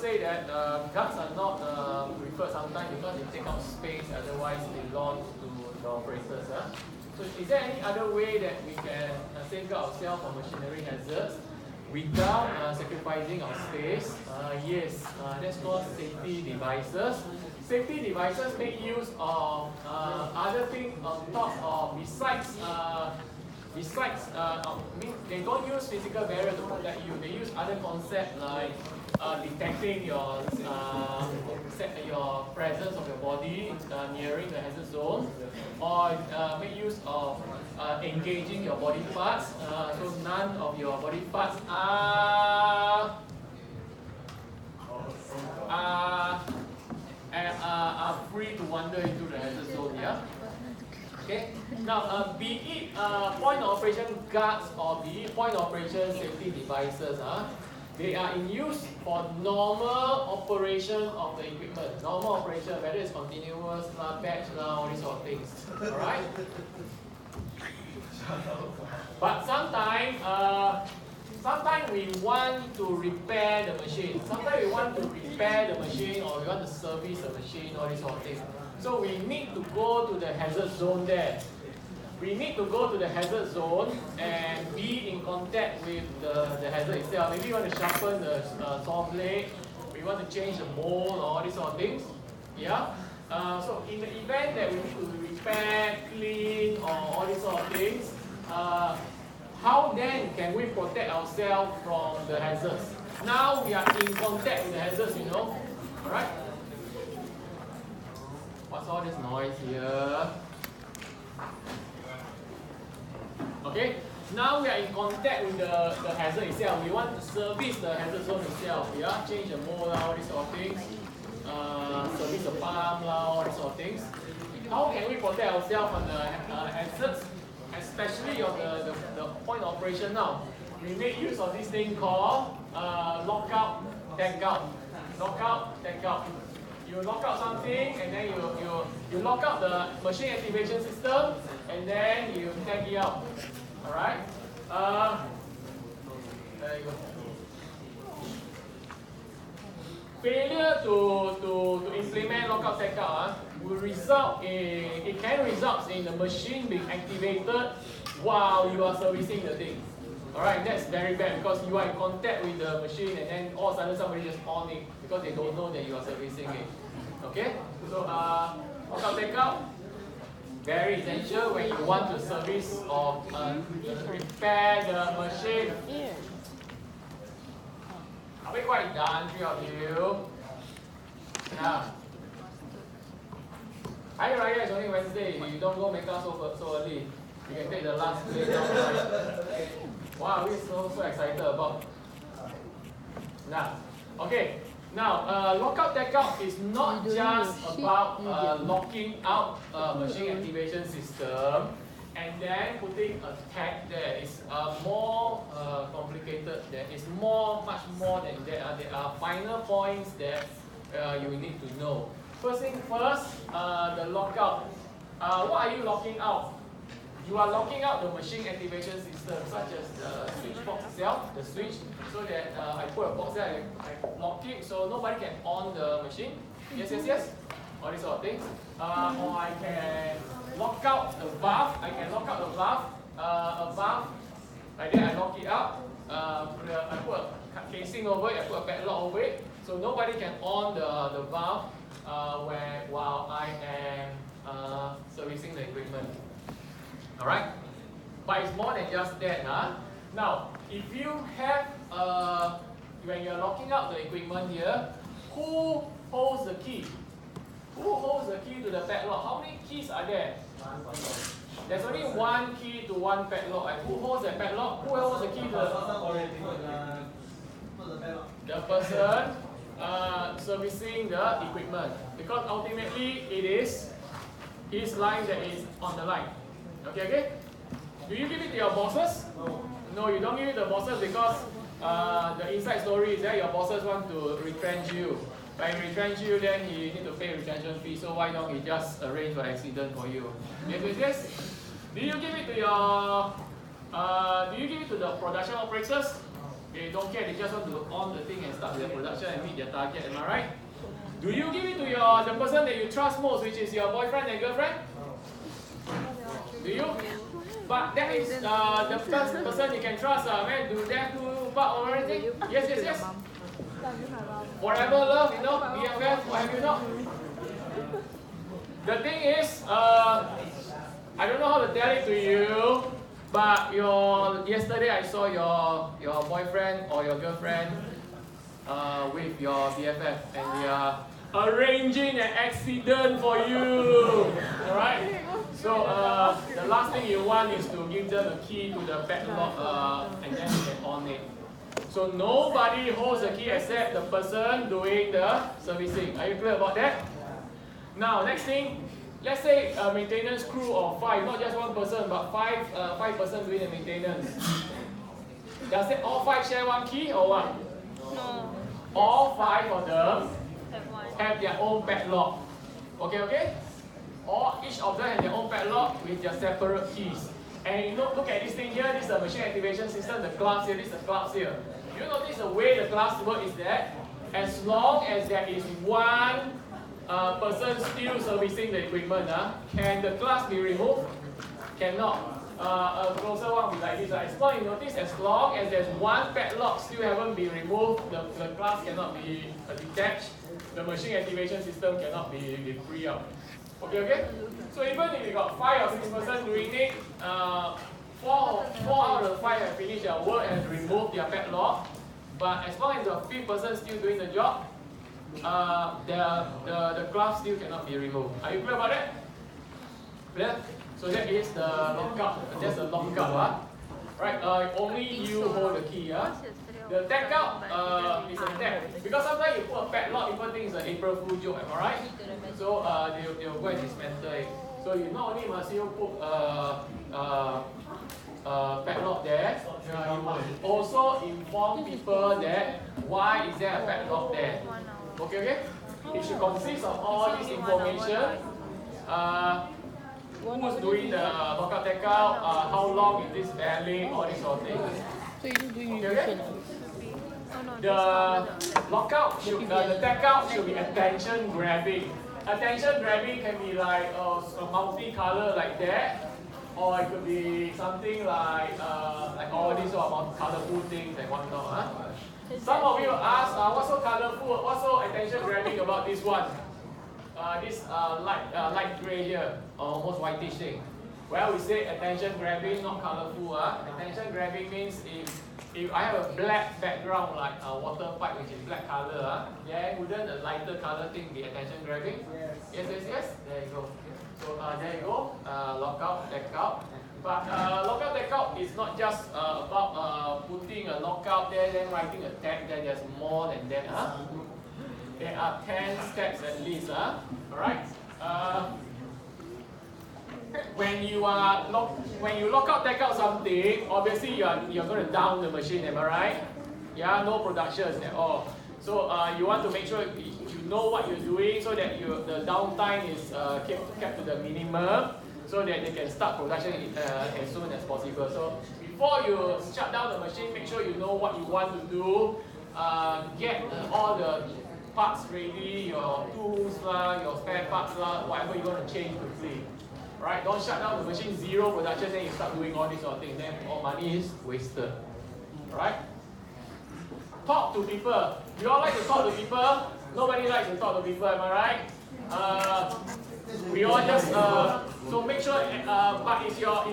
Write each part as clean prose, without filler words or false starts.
say that guards are not preferred sometimes because they take up space, otherwise they belong to the operators. So is there any other way that we can safeguard ourselves from machinery hazards without sacrificing our space? Yes, that's called safety devices. Safety devices make use of other things on top of besides they don't use physical barrier to protect you. They use other concepts like detecting your presence of your body nearing the hazard zone, or make use of engaging your body parts. So none of your body parts are free to wander into the hazard zone. Yeah. Okay. Now, be it point of operation guards or be it point of operation safety devices, they are in use for normal operation of the equipment. Normal operation, whether it's continuous, batch, all these sort of things. All right. But sometimes we want to repair the machine. Sometimes we want to repair the machine, or we want to service the machine, all these sort of things. So we need to go to the hazard zone there. We need to go to the hazard zone and be in contact with the hazard itself. Maybe you want to sharpen the saw blade, we want to change the mold, or all these sort of things. Yeah. So in the event that we need to repair, clean, or all these sort of things, how then can we protect ourselves from the hazards? Now we are in contact with the hazards, you know. Alright? What's all this noise here? Okay, now we are in contact with the hazard itself. We want to service the hazard zone itself. Yeah, change the mold, all these sort of things. Service the pump, all these sort of things. How can we protect ourselves from the hazards? Especially on the point of operation now. We make use of this thing called lockout, tag out. Lockout, tag out. You lock out something, and then you lock out the machine activation system, and then you tag it out. Alright? There you go. Failure to implement lockout tag out will result in, it can result in the machine being activated while you are servicing the thing. Alright, that's very bad because you are in contact with the machine and then all of a sudden somebody just on it because they don't know that you are servicing it. Okay? So, lockout take out, very essential when you want to service or repair the machine. Are we quite done, three of you? Now, Hari Raya is only Wednesday. You don't go make up so early. You can take the last day down. Wow, we're so excited about. Now, okay. Now, lockout tag out is not just about locking out a machine activation system and then putting a tag there. It's more complicated. There is much more than that. There are final points that you need to know. First thing first, the lockout. What are you locking out? You are locking out the machine activation system, such as the switch box itself, the switch, so that I put a box there, I lock it, so nobody can on the machine. Yes, yes, yes. All these sort of things. Or I can lock out the valve. I can lock out the valve. A valve, like that. I lock it up. I put a casing over it. I put a padlock over it, so nobody can on the valve while I am servicing the equipment. Alright? But it's more than just that. Now, if you have, when you're locking out the equipment here, who holds the key? Who holds the key to the padlock? How many keys are there? There's only one key to one padlock. And who holds the padlock? Who holds the key to the person servicing the equipment. Because ultimately it is his line that is on the line. Okay, okay? Do you give it to your bosses? No, you don't give it to the bosses because the inside story is that your bosses want to retrench you. When he retrench you, then you need to pay retention fee. So why don't he just arrange for accident for you? Yes, yes, yes. Do you give it to your? Do you give it to the production operators? They don't care, they just want to on the thing and start their production and meet their target, am I right? Do you give it to the person that you trust most, which is your boyfriend and girlfriend? Do you? But that is the first person you can trust, man. Do they have to part or anything? Yes, yes, yes. Forever love, you know, BFF, what have you not? The thing is, I don't know how to tell it to you, but yesterday I saw your boyfriend or your girlfriend with your BFF, and they are arranging an accident for you. Alright? So the last thing you want is to give them the key to the padlock and then you can on it. So nobody holds the key except the person doing the servicing. Are you clear about that? Now next thing, let's say a maintenance crew of 5, not just one person, but 5 persons doing the maintenance. Does it all 5 share one key or what? No. All 5 of them have their own padlock. Okay, okay? Each of them have their own padlock with their separate keys. And you know, look at this thing here, this is the machine activation system, the class here, this is the class here. You notice the way the class works is that as long as there is one person still servicing the equipment, can the class be removed? Cannot. A closer one will be like this. As long as you notice, as long as there's one padlock still haven't been removed, the class cannot be detached. The machine activation system cannot be free up. Okay, okay? So even if you got 5 or 6 persons doing it, 4 out of the 5 have finished their work and removed their padlock. But as long as the 5th person still doing the job, the class still cannot be removed. Are you clear about that? Clear? So that is the lockout. That's the lockout. Right? Only you hold the key. The tag out is a tag. Because sometimes you put a padlock, people think it's an April Fool joke, am I right? So they'll go and dismantle it. So you not only must you put padlock there, you must also inform people that why is there a padlock there. Okay, okay? It should consist of all this information. Who's doing the lockout take out, how long is this valid, all these sort of things. So you're doing okay? The lockout, the take out should be attention grabbing. Attention grabbing can be like a multi-color like that, or it could be something like all these sort of colorful things and whatnot. Some of you ask, what's so colorful, what's so attention grabbing about this one? This light gray here, almost whitish thing. Well, we say attention grabbing, not colorful. Attention grabbing means if I have a black background like a water pipe which is black color, then wouldn't a lighter color thing be attention grabbing? Yes. Yes, yes, yes. There you go. So there you go. Lockout, take out. But lockout, take out is not just about putting a lockout there, then writing a tag there. There's more than that. There are 10 steps at least. Alright. When you lock out, take out something, obviously you're going to down the machine, am I right? Yeah, no production at all. So you want to make sure you know what you're doing so that the downtime is kept to the minimum, so that they can start production as soon as possible. So before you shut down the machine, make sure you know what you want to do. Get all the parts ready, your tools, your spare parts, whatever you want to change quickly. Right? Don't shut down the machine, zero production, then you start doing all these sort of things. Then all money is wasted. Right? Talk to people. You all like to talk to people? Nobody likes to talk to people, am I right? We all just so make sure. But it's your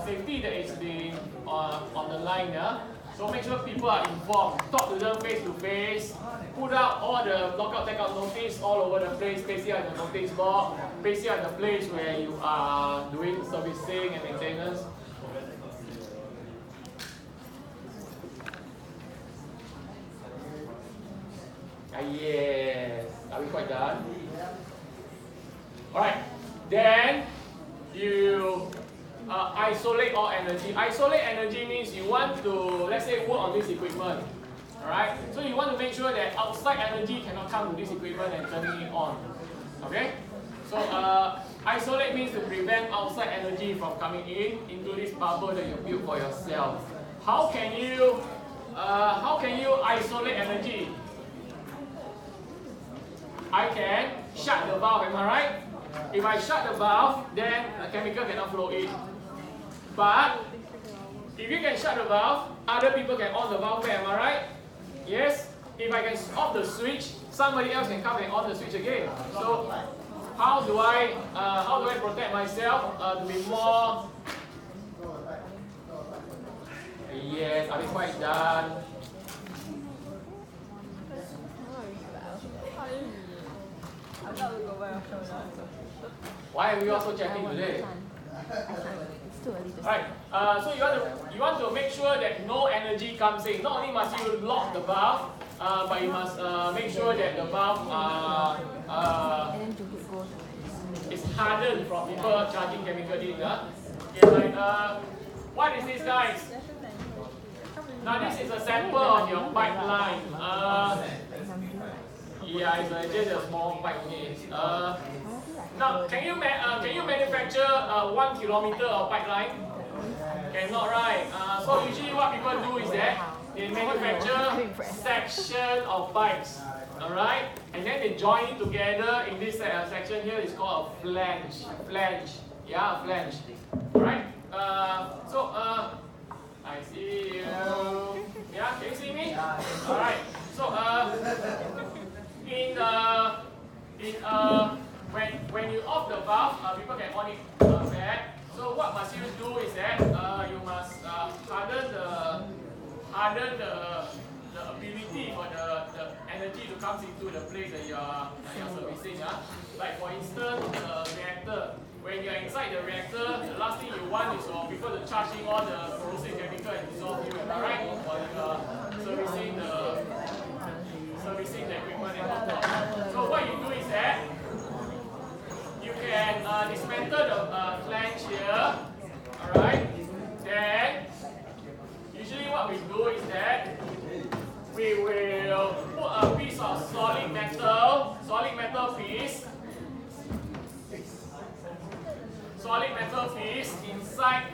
safety that is being on the line. So make sure people are informed. Talk to them face to face. Put out all the lockout, take out notice all over the place. Place here in the notice board. Place here in the place where you are doing servicing and maintenance. Yes. Are we quite done? Alright. Then you isolate all energy. Isolate energy means you want to, let's say, work on this equipment. Alright? So you want to make sure that outside energy cannot come to this equipment and turning it on. Okay? So isolate means to prevent outside energy from coming into this bubble that you built for yourself. how can you isolate energy? I can shut the valve, am I right? If I shut the valve, then a chemical cannot flow in. But if you can shut the valve, other people can on the valve, am I right? Yes. If I can off the switch, somebody else can come and on the switch again. So how do I protect myself to be more? Yes, I think quite done. Why are we also checking today? Alright, so you want to make sure that no energy comes in. Not only must you lock the valve, but you must make sure that the valve is hardened from people charging chemical in. Okay, like, what is this, guys? Now this is a sample of your pipeline. Yeah, it's just a small pipe. Okay. Now, can you manufacture 1 kilometer of pipeline? Cannot, right? So usually what people do is that they manufacture section of pipes, all right, and then they join it together in this section here. It's called a flange. Yeah, flange. All right. So I see you. Yeah, can you see me? All right. So when you off the valve, people can on it back. So what must you do is that you must harden the ability for the energy to come into the place that you're servicing. Like for instance, the reactor. When you're inside the reactor, the last thing you want is for people to charge in all the corrosive chemical and dissolve you, am I right? While you're servicing the equipment and whatnot. So what you do is that you can dismantle the flange here, alright? Then, usually what we do is that we will put a piece of solid metal piece inside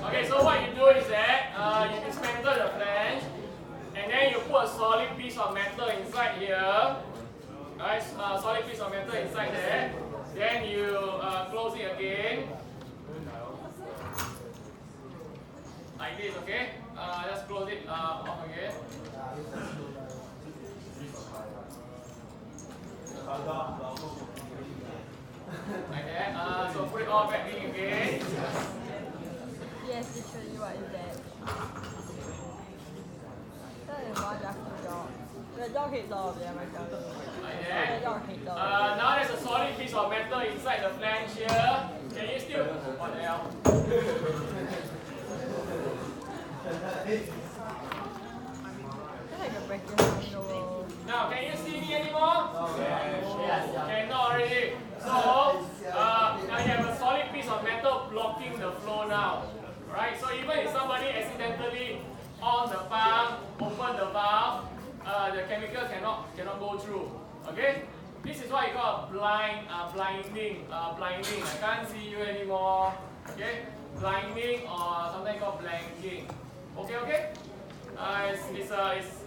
Okay, so what you do is that you dismantle the flange and then you put a solid piece of metal inside here. Right, solid piece of metal inside there. Then you close it again. Like this, okay? Just close it off again. Like that. So put it all back in again. Yes, literally, what is that? That is one lucky dog. The dog hates all of them, I tell you. Like that. The dog hates all of them. Now there's a solid piece of metal inside the flange here. Can you still? What the hell? Like a breaking point in the world. Now, can you see me anymore? Yes. Cannot already. So, now you have a solid piece of metal blocking the flow now. Right? So even if somebody accidentally on the pump, open the valve, the chemical cannot go through. Okay? This is what you call blinding. Blinding. I can't see you anymore. Okay? Blinding or something called blanking. Okay?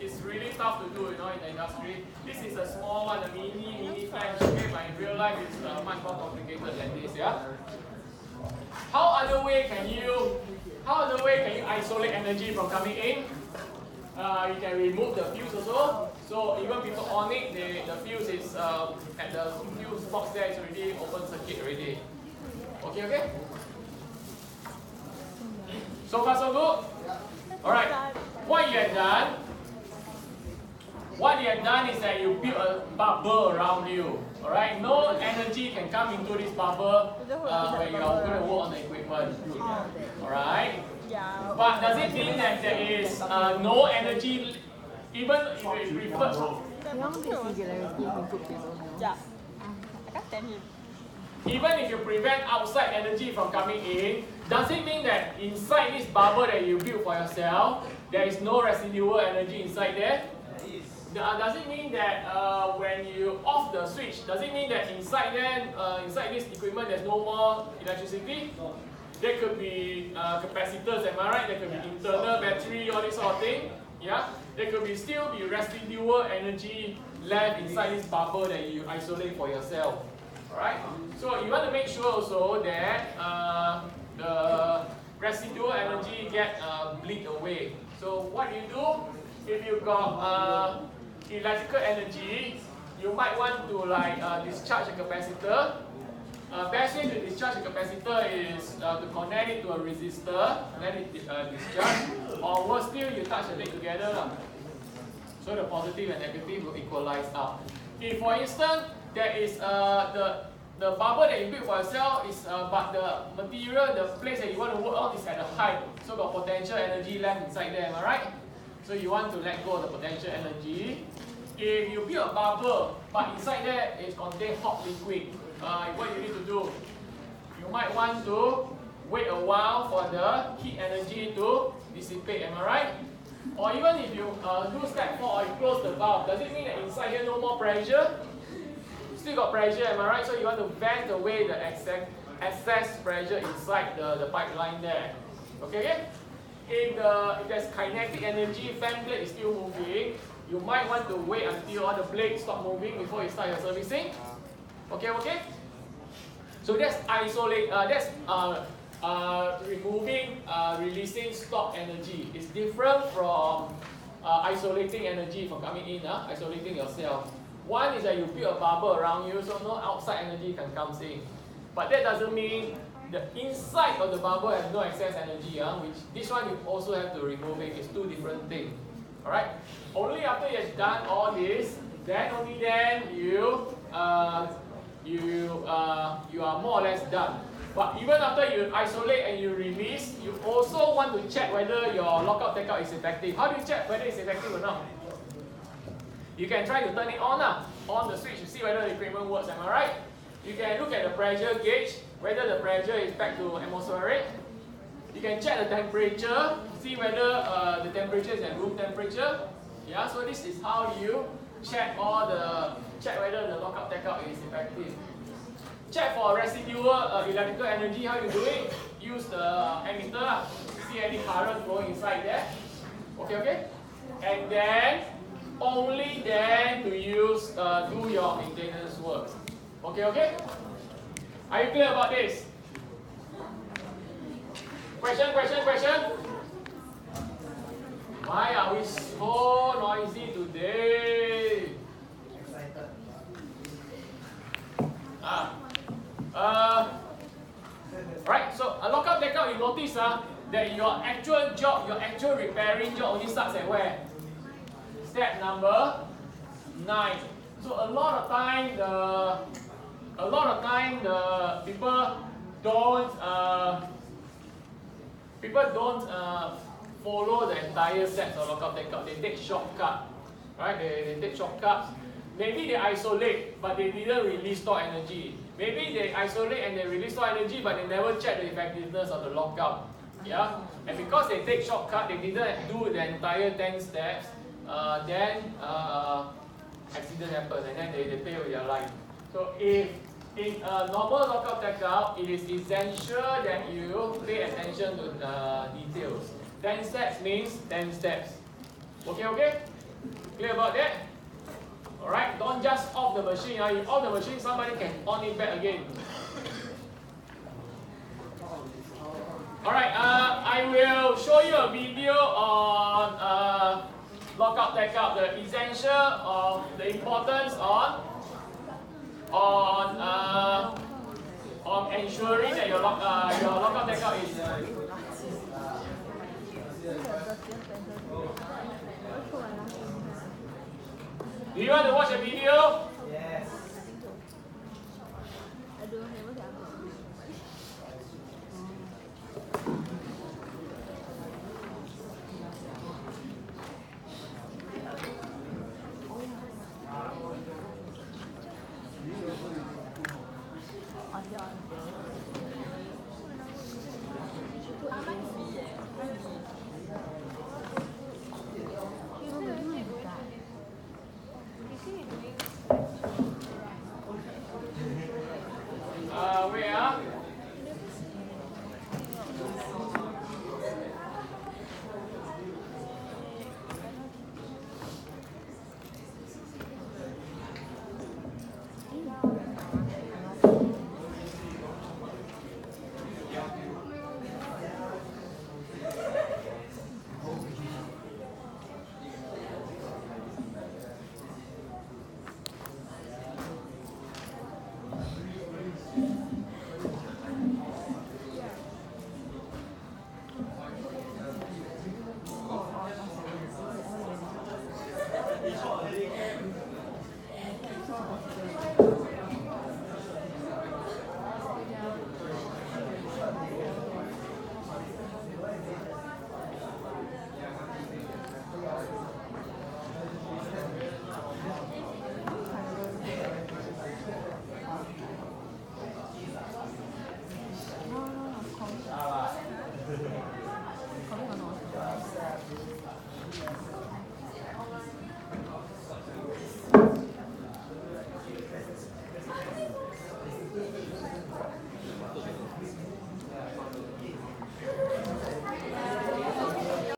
It's really tough to do, in the industry. This is a small one, a mini flange. Okay, but in real life it's much more complicated than this. Yeah. How other way can you isolate energy from coming in? You can remove the fuse also. So even people on it, the fuse is at the fuse box there is already open circuit already. Okay. So far so good. All right. What you have done what you have done is that you build a bubble around you. Alright, no energy can come into this bubble when you are going to work on the equipment. Alright? Yeah. But does it mean that there is no energy, even if you prefer? Yeah. I can't stand him. Even if you prevent outside energy from coming in, does it mean that inside this bubble that you built for yourself, there is no residual energy inside there? Does it mean that when you off the switch, does it mean that inside there, inside this equipment, there's no more electricity? There could be capacitors, am I right? There could be internal battery, all this sort of thing. Yeah? There could be still be residual energy left inside this bubble that you isolate for yourself. Alright? So you want to make sure also that the residual energy get bleed away. So what you do, if you got electrical energy, you might want to like discharge a capacitor. Best way to discharge a capacitor is to connect it to a resistor, let it discharge, or worse still, you touch the leg together. So the positive and negative will equalize out. If for instance, there is the bubble that you build for yourself is but the material, the place that you want to work on is at a height, so got potential energy left inside there, am I right? So you want to let go of the potential energy. If you build a bubble, but inside there it contains hot liquid, what you need to do, you might want to wait a while for the heat energy to dissipate, am I right? Or even if you do step 4 or you close the valve, does it mean that inside here no more pressure? Still got pressure, am I right? So you want to vent away the excess pressure inside the pipeline there. Okay? If there's kinetic energy, fan blade is still moving, you might want to wait until all the blades stop moving before you start your servicing. Okay? So that's removing, releasing stored energy. It's different from isolating energy from coming in, isolating yourself. One is that you build a bubble around you so no outside energy can come in. But that doesn't mean the inside of the bubble has no excess energy, which this one you also have to remove it. It's two different things. Alright? Only after you have done all this, only then you are more or less done. But even after you isolate and you release, you also want to check whether your lockout takeout is effective. How do you check whether it's effective or not? You can try to turn it on the switch to see whether the equipment works, am I right? You can look at the pressure gauge, whether the pressure is back to atmospheric. You can check the temperature, see whether the temperature is at room temperature. Yeah, so this is how you check whether the lockout takeout is effective. Check for residual electrical energy, how you do it? Use the ammeter, see any current flowing inside there. Okay? And then, only then to use, do your maintenance work. Okay? Are you clear about this? Question? Why are we so noisy today? Right, so a lockout takeout, you notice that your actual job, your actual repairing job only starts at where? Step number 9. So a lot of time the people don't follow the entire steps of lockout takeout. They take shortcut, right? They take shortcuts. Maybe they isolate, but they didn't release stored energy. Maybe they isolate and they release stored energy, but they never check the effectiveness of the lockout. Yeah, and because they take shortcut, they didn't do the entire 10 steps. Then accident happens, and then they pay with their life. So if in a normal lockout takeout, it is essential that you pay attention to the details. 10 steps means 10 steps. Okay? Clear about that? Alright, don't just off the machine. You off the machine, somebody can on it back again. Alright, I will show you a video on lockout takeout, the essential of the importance on ensuring that your lockout takeout is Do you want to watch a video?